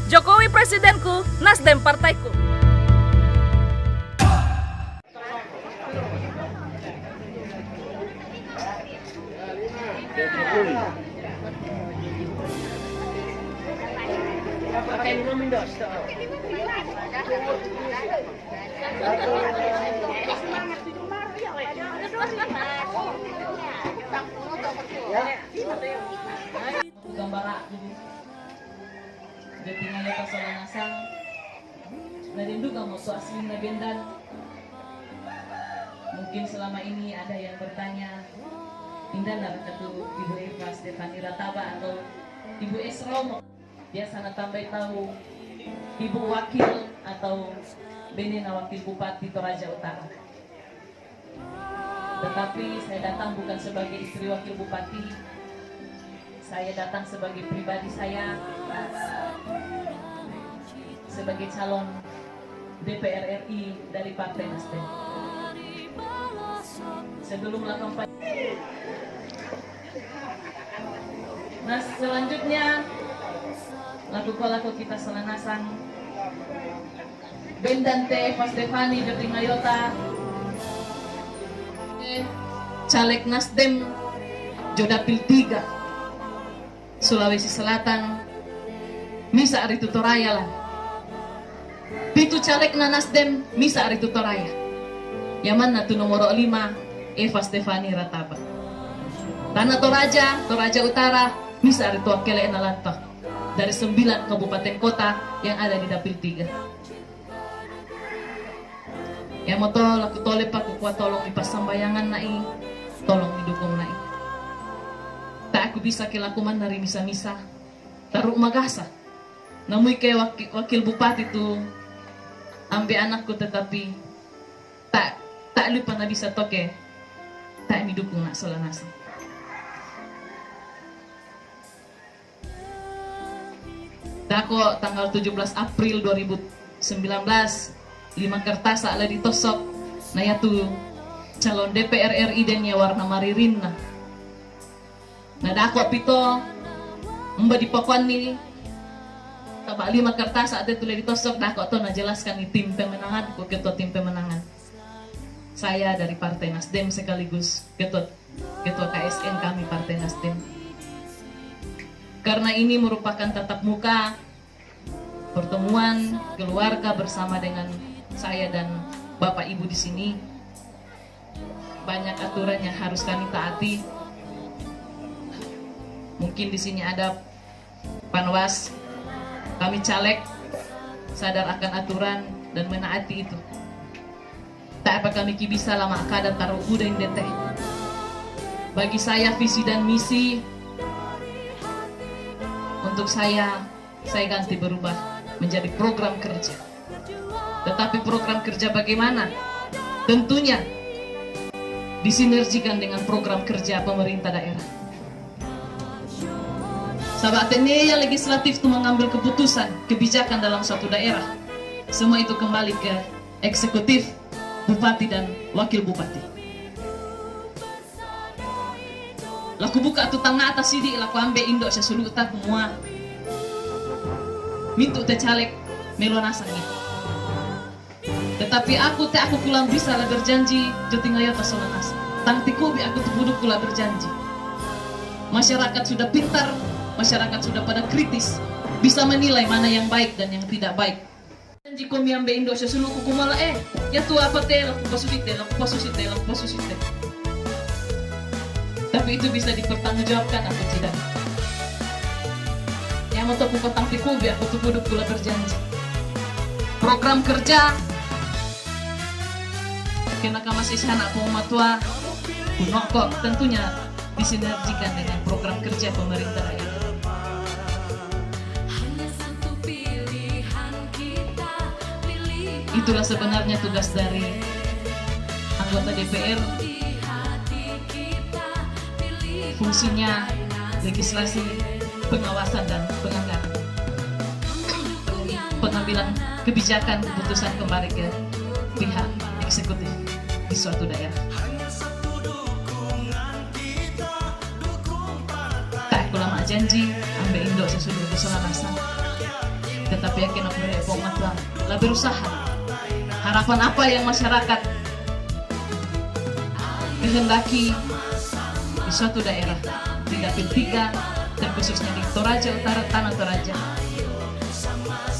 Jokowi presidenku, Nasdem partaiku. Gambara jadi tinggal lepas soal nasang dari juga mau asli nabendan. Mungkin selama ini ada yang bertanya Indah lah kata Ibu Eva Stefani Rataba atau Ibu Esromo. Dia sana tambah tahu Ibu Wakil atau Benena Wakil Bupati Toraja Utara. Tetapi saya datang bukan sebagai istri Wakil Bupati. Saya datang sebagai pribadi saya, sebagai calon DPR RI dari Partai Nasdem. Sebelum melakukan nah selanjutnya laku kita selanasan Bendante Eva Stefani dari Ngayota, caleg Nasdem Jodapil 3 Sulawesi Selatan, Misa Aritu Toraya lah. Pitu caleg na Nasdem, Misa Aritu Toraya. Yaman na tu nomor 5, Eva Stefani Rataba. Tanah Toraja Utara, Misa Aritu Akele Enalanta. Dari 9 kabupaten kota yang ada di Dapil 3. Ya moto laku tole pak kuat tolong dipasambayangan nai, tolong didukung nai. Tak aku bisa kelakuman dari misa-misa taruh magasa namun kayak wakil bupati tu ambil anakku tetapi tak lupa na bisa toke tak didukung nak solanasa. Tak kok tanggal 17 April 2019 5 kertas ala ditosok na yatu calon DPR RI dan ya warna maririn na. Nada aku pito mbak di pokon ni tabak 5 kertas saat itu ditosok dah kok to najelaskan ni tim pemenangan kok ketua tim pemenangan saya dari Partai Nasdem sekaligus ketua KSN kami Partai Nasdem. Karena ini merupakan tatap muka pertemuan keluarga bersama dengan saya dan Bapak Ibu di sini, banyak aturan yang harus kami taati. Mungkin di sini ada panwas, kami caleg sadar akan aturan dan menaati itu. Tak apa kami bisa lama kadang taruh udah indete. Bagi saya visi dan misi untuk saya ganti berubah menjadi program kerja. Tetapi program kerja bagaimana? Tentunya disinergikan dengan program kerja pemerintah daerah. Sahabat yang legislatif itu mengambil keputusan, kebijakan dalam suatu daerah. Semua itu kembali ke eksekutif, bupati dan wakil bupati. Laku buka tu tangga atas sidi, laku ambil indok sesuluh tak semua. Mintu te caleg melonasangnya. Tetapi aku pulang bisa lah berjanji joti ngayota solanas. Tang tikubi aku tebuduk pula berjanji. Masyarakat sudah pintar, masyarakat sudah pada kritis, bisa menilai mana yang baik dan yang tidak baik. Janji kami ambil indok sesuluh kuku malah ya tu apa teh laku pasusite. Tapi itu bisa dipertanggungjawabkan atau tidak? Yang mau tepuk petang tikubi aku tebuduk pula berjanji. Program kerja kena masih anak pematua kuno kok tentunya disinergikan dengan program kerja pemerintah daerah. Itulah sebenarnya tugas dari anggota DPR. Fungsinya legislasi, pengawasan dan penganggaran. Pengambilan kebijakan keputusan kembali ke pihak eksekutif di suatu daerah. Tak lama janji ambil indok sesudah kesolah rasa. tapi yakin aku reformat lah berusaha. Harapan apa yang masyarakat kehendaki di suatu daerah, di Dapil 3, terkhususnya di Toraja Utara, Tanah Toraja,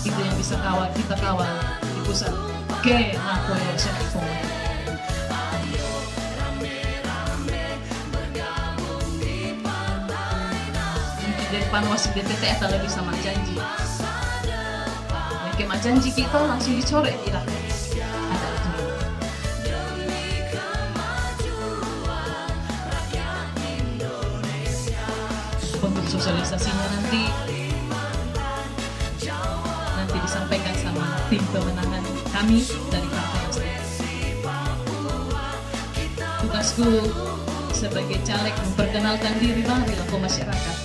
itu yang bisa kita kawal di pusat ke Mako Syekh Reformat. Mungkin dari Panwas DTT atau lebih sama janji. Yang janji kita langsung dicoret tidak ada itu. Untuk sosialisasinya nanti disampaikan sama tim pemenangan kami dari Partai Nasdem. Tugasku sebagai caleg memperkenalkan diri bagi ke masyarakat.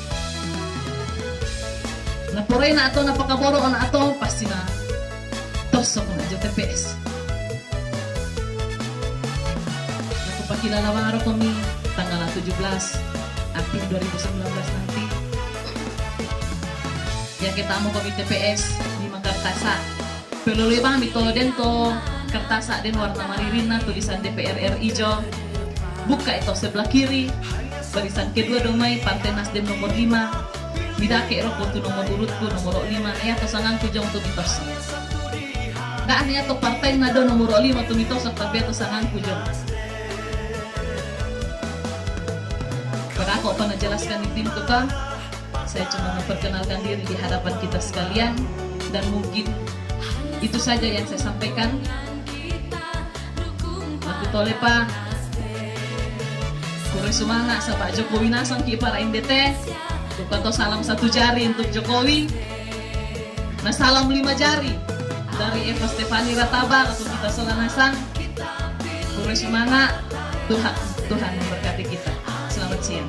Na poray na ato napakaboro na ato pasti na tosok na jo TPS. Aku pakilala araw kami tanggal 17 April 2019 nanti. Ya kita mau kami TPS di Makartasa. Peluluy bang mito dento kertasa den warna maririna tulisan DPR RI jo. Buka itu sebelah kiri barisan kedua domai Partai Nasdem nomor 5. Bidake rokok tu nomor urutku nomor 5 ya to sangang kujong tu mitos. Daan ya to partai nado nomor 5 tu mitos tapi to sangang kujong. Pada aku pernah jelaskan di tim kita, saya cuma memperkenalkan diri di hadapan kita sekalian dan mungkin itu saja yang saya sampaikan. Aku tole pa Kure semangat sa Pak Jokowi nasang ki para NDT. Bukan salam 1 jari untuk Jokowi. Nah salam 5 jari dari Eva Stefani Rataba atau kita selanasang. Kure semangat, Tuhan memberkati kita. Selamat siang.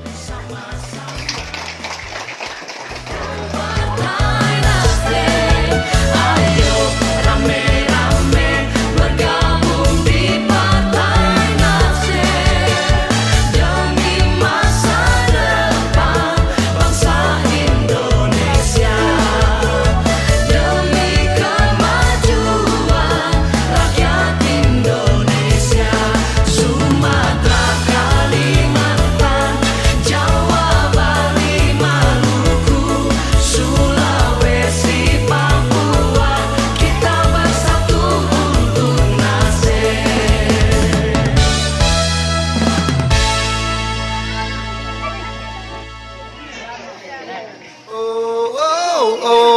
Oh